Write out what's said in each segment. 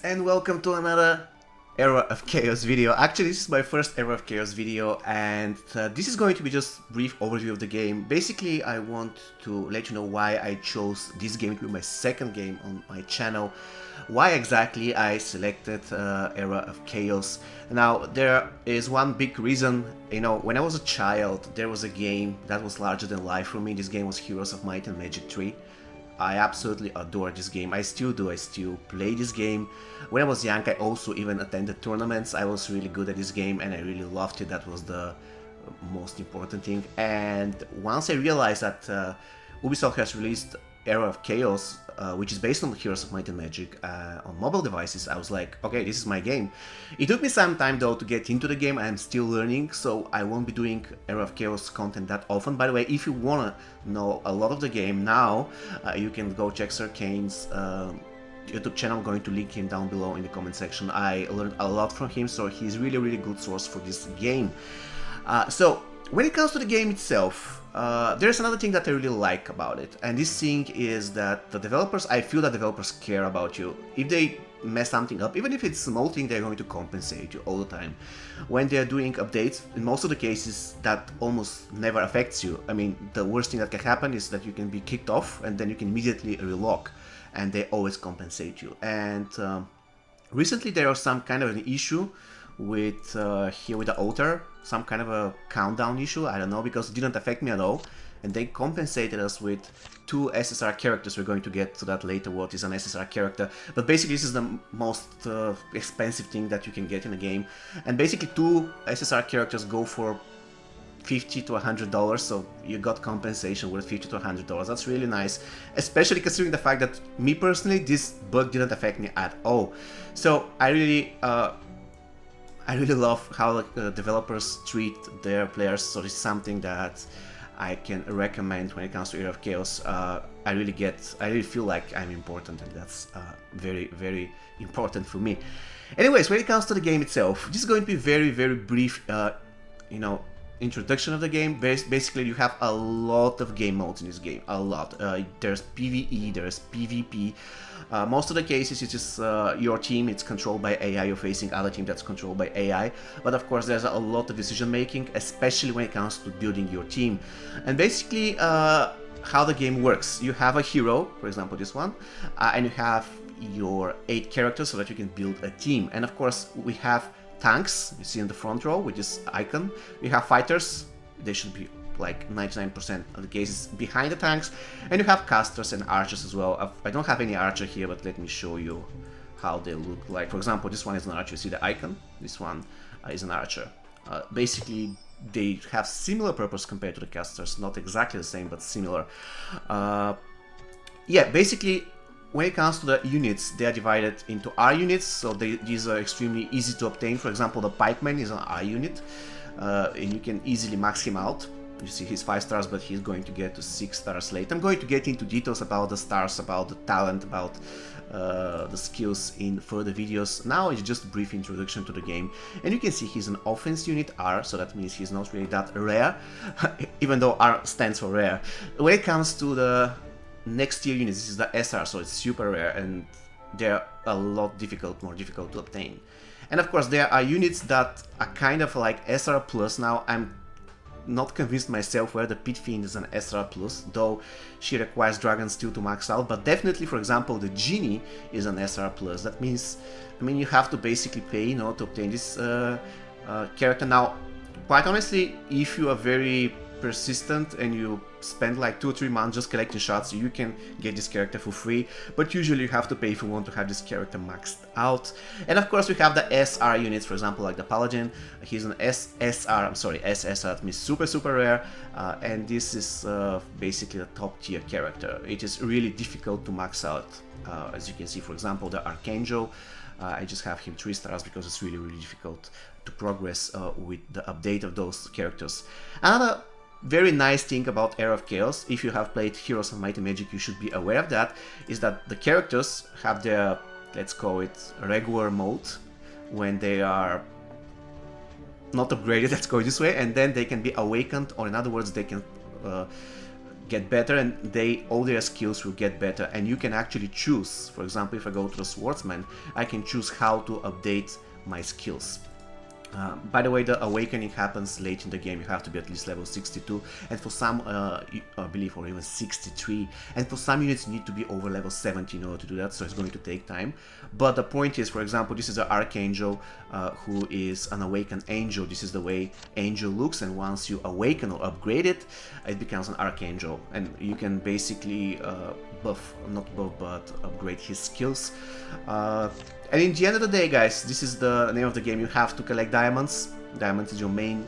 and welcome to another Era of Chaos video. Actually, this is my first Era of Chaos video, and this is going to be just a brief overview of the game. Basically, I want to let you know why I chose this game to be my second game on my channel, why exactly I selected Era of Chaos. Now, there is one big reason. When I was a child, there was a game that was larger than life for me. This game was Heroes of Might and Magic 3. I absolutely adore this game. I still do. I still play this game. When I was young, I also even attended tournaments. I was really good at this game and I really loved it. That was the most important thing. And once I realized that Ubisoft has released Era of Chaos, which is based on Heroes of Might and Magic on mobile devices, I was like, okay, this is my game. It took me some time though to get into the game. I'm still learning, so I won't be doing Era of Chaos content that often. By the way, if you wanna know a lot of the game now, you can go check Sir Kane's YouTube channel. I'm going to link him down below in the comment section. I learned a lot from him, so he's really good source for this game. So when it comes to the game itself, there's another thing that I really like about it, and this thing is that the developers, I feel that developers care about you. If they mess something up, even if it's a small thing, they're going to compensate you all the time. When they're doing updates, in most of the cases, that almost never affects you. I mean, the worst thing that can happen is that you can be kicked off and then you can immediately relog, and they always compensate you. And recently there was some kind of an issue with here with the altar, some kind of a countdown issue, I don't know, because it didn't affect me at all, and they compensated us with 2 SSR characters. We're going to get to that later, what is an SSR character, but basically this is the most expensive thing that you can get in a game, and basically 2 SSR characters go for $50 to $100, so you got compensation worth $50 to $100. That's really nice, especially considering the fact that me personally, this bug didn't affect me at all. So I really love how developers treat their players, so it's something that I can recommend when it comes to Era of Chaos. I really feel like I'm important, and that's very important for me. Anyways, when it comes to the game itself, this is going to be very brief, introduction of the game. Basically, you have a lot of game modes in this game, a lot. There's PvE, there's PvP. Most of the cases it's just your team, it's controlled by AI, you're facing other team that's controlled by AI, but of course there's a lot of decision making, especially when it comes to building your team. And basically how the game works, you have a hero, for example this one, and you have your 8 characters so that you can build a team. And of course we have tanks, you see in the front row with this icon. We have fighters, they should be like 99% of the cases behind the tanks, and you have casters and archers as well. I don't have any archer here, but let me show you how they look like. For example, this one is an archer, you see the icon? This one is an archer. Basically, they have similar purpose compared to the casters, not exactly the same, but similar. Yeah, basically, when it comes to the units, they are divided into R units, so these are extremely easy to obtain. For example, the pikeman is an R unit, and you can easily max him out. You see he's 5 stars, but he's going to get to 6 stars later. I'm going to get into details about the stars, about the talent, about the skills in further videos. Now it's just a brief introduction to the game. And you can see he's an offense unit R, so that means he's not really that rare, even though R stands for rare. When it comes to the next tier units, this is the SR, so it's super rare, and they're a lot more difficult to obtain. And of course there are units that are kind of like SR plus. Now I'm not convinced myself whether Pit Fiend is an SR plus, though she requires Dragon Steel to max out, but definitely, for example, the Genie is an SR plus. That means, you have to basically pay, to obtain this character. Now, quite honestly, if you are very persistent and you spend like 2 or 3 months just collecting shots, you can get this character for free, but usually you have to pay if you want to have this character maxed out. And of course we have the SR units, for example, like the Paladin. He's an SSR, that means super rare, and this is basically a top tier character. It is really difficult to max out. As you can see, for example, the Archangel, I just have him 3 stars because it's really difficult to progress with the update of those characters. Another very nice thing about Era of Chaos, if you have played Heroes of Might and Magic, you should be aware of that, is that the characters have their, let's call it, regular mode when they are not upgraded, let's go this way, and then they can be awakened, or in other words, they can get better, and all their skills will get better, and you can actually choose. For example, if I go to the swordsman, I can choose how to update my skills. By the way, the awakening happens late in the game. You have to be at least level 62, and for some, I believe, or even 63, and for some units you need to be over level 70 in order to do that, so it's going to take time. But the point is, for example, this is an Archangel who is an awakened angel. This is the way angel looks, and once you awaken or upgrade it, it becomes an Archangel, and you can basically upgrade his skills. And in the end of the day, guys, this is the name of the game. You have to collect diamonds. Diamonds is your main,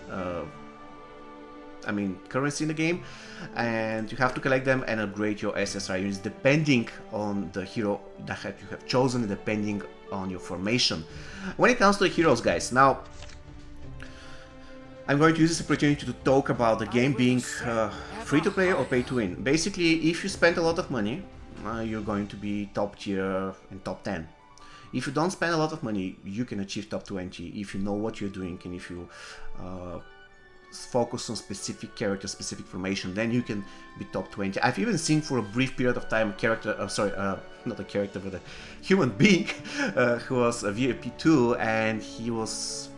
currency in the game, and you have to collect them and upgrade your SSR units depending on the hero that you have chosen, depending on your formation. When it comes to the heroes, guys, now I'm going to use this opportunity to talk about the game being free to play or pay to win. Basically, if you spend a lot of money, you're going to be top tier and top 10. If you don't spend a lot of money, you can achieve top 20 if you know what you're doing, and if you focus on specific character, specific formation, then you can be top 20. I've even seen for a brief period of time a character, not a character, but a human being who was a VIP 2, and he was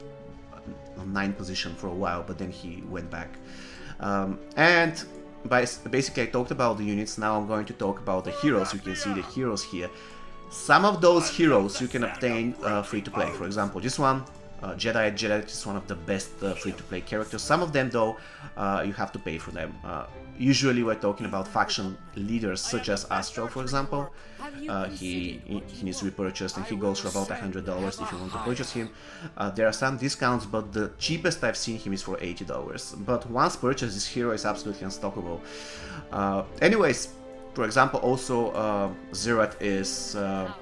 on 9th position for a while, but then he went back. Basically I talked about the units. Now I'm going to talk about the heroes. You can see the heroes here. Some of those heroes you can obtain free to play. For example, this one, Jedi is one of the best free to play characters. Some of them, though, you have to pay for them. Usually we're talking about faction leaders such as Astro, for example. He needs to be purchased, and he goes for about $100 if you want to purchase him. There are some discounts, but the cheapest I've seen him is for $80. But once purchased, this hero is absolutely unstoppable. Anyways, for example, also Zerat is a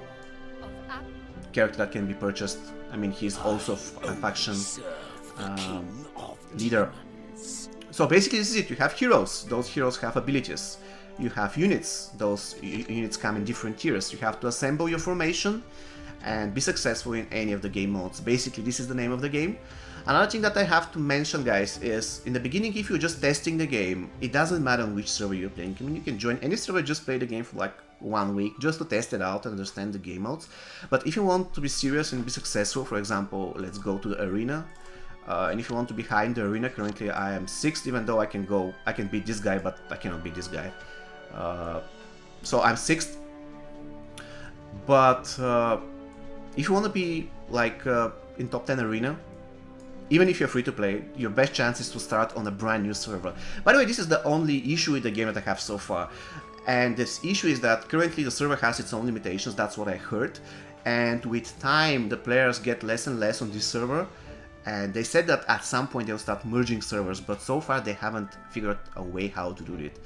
character that can be purchased. I mean, he's also a faction leader. So basically this is it. You have heroes. Those heroes have abilities. You have units. Those units come in different tiers. You have to assemble your formation and be successful in any of the game modes. Basically, this is the name of the game. Another thing that I have to mention, guys, is in the beginning, if you're just testing the game, it doesn't matter on which server you're playing. I mean, you can join any server, just play the game for like 1 week, just to test it out and understand the game modes. But if you want to be serious and be successful, for example, let's go to the arena. And if you want to be high in the arena, currently I am 6th, even though I can beat this guy, but I cannot beat this guy. So I'm 6th. But if you want to be like in top 10 arena, even if you're free to play, your best chance is to start on a brand new server. By the way, this is the only issue with the game that I have so far. And this issue is that currently the server has its own limitations, that's what I heard. And with time, the players get less and less on this server. And they said that at some point they'll start merging servers, but so far they haven't figured a way how to do it.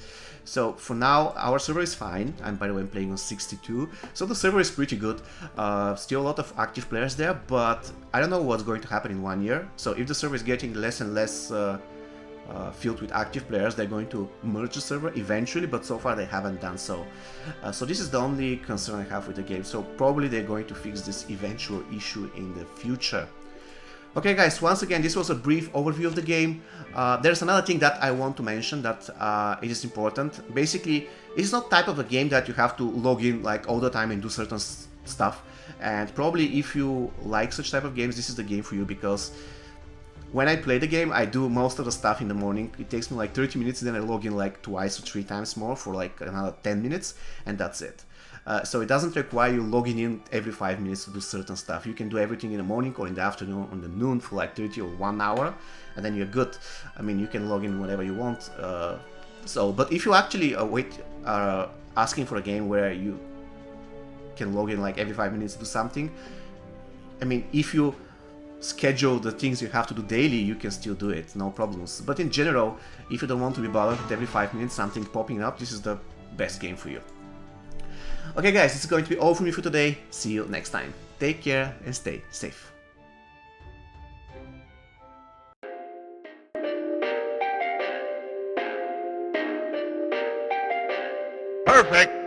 So for now, our server is fine. And by the way, I'm playing on 62, so the server is pretty good. Still a lot of active players there, but I don't know what's going to happen in 1 year. So if the server is getting less and less filled with active players, they're going to merge the server eventually, but so far they haven't done so. So this is the only concern I have with the game. So probably they're going to fix this eventual issue in the future. Okay guys, once again, this was a brief overview of the game. There's another thing that I want to mention that it is important. Basically, it's not type of a game that you have to log in like all the time and do certain stuff. And probably if you like such type of games, this is the game for you, because when I play the game, I do most of the stuff in the morning. It takes me like 30 minutes, then I log in like 2 or 3 times more for like another 10 minutes, and that's it. So it doesn't require you logging in every 5 minutes to do certain stuff. You can do everything in the morning or in the afternoon, on the noon for like 30 or 1 hour, and then you're good. I mean, you can log in whenever you want. But if you actually are asking for a game where you can log in like every 5 minutes to do something, I mean, if you schedule the things you have to do daily, you can still do it, no problems. But in general, if you don't want to be bothered with every 5 minutes something popping up, this is the best game for you. Okay guys, this is going to be all from me for today. See you next time. Take care and stay safe. Perfect.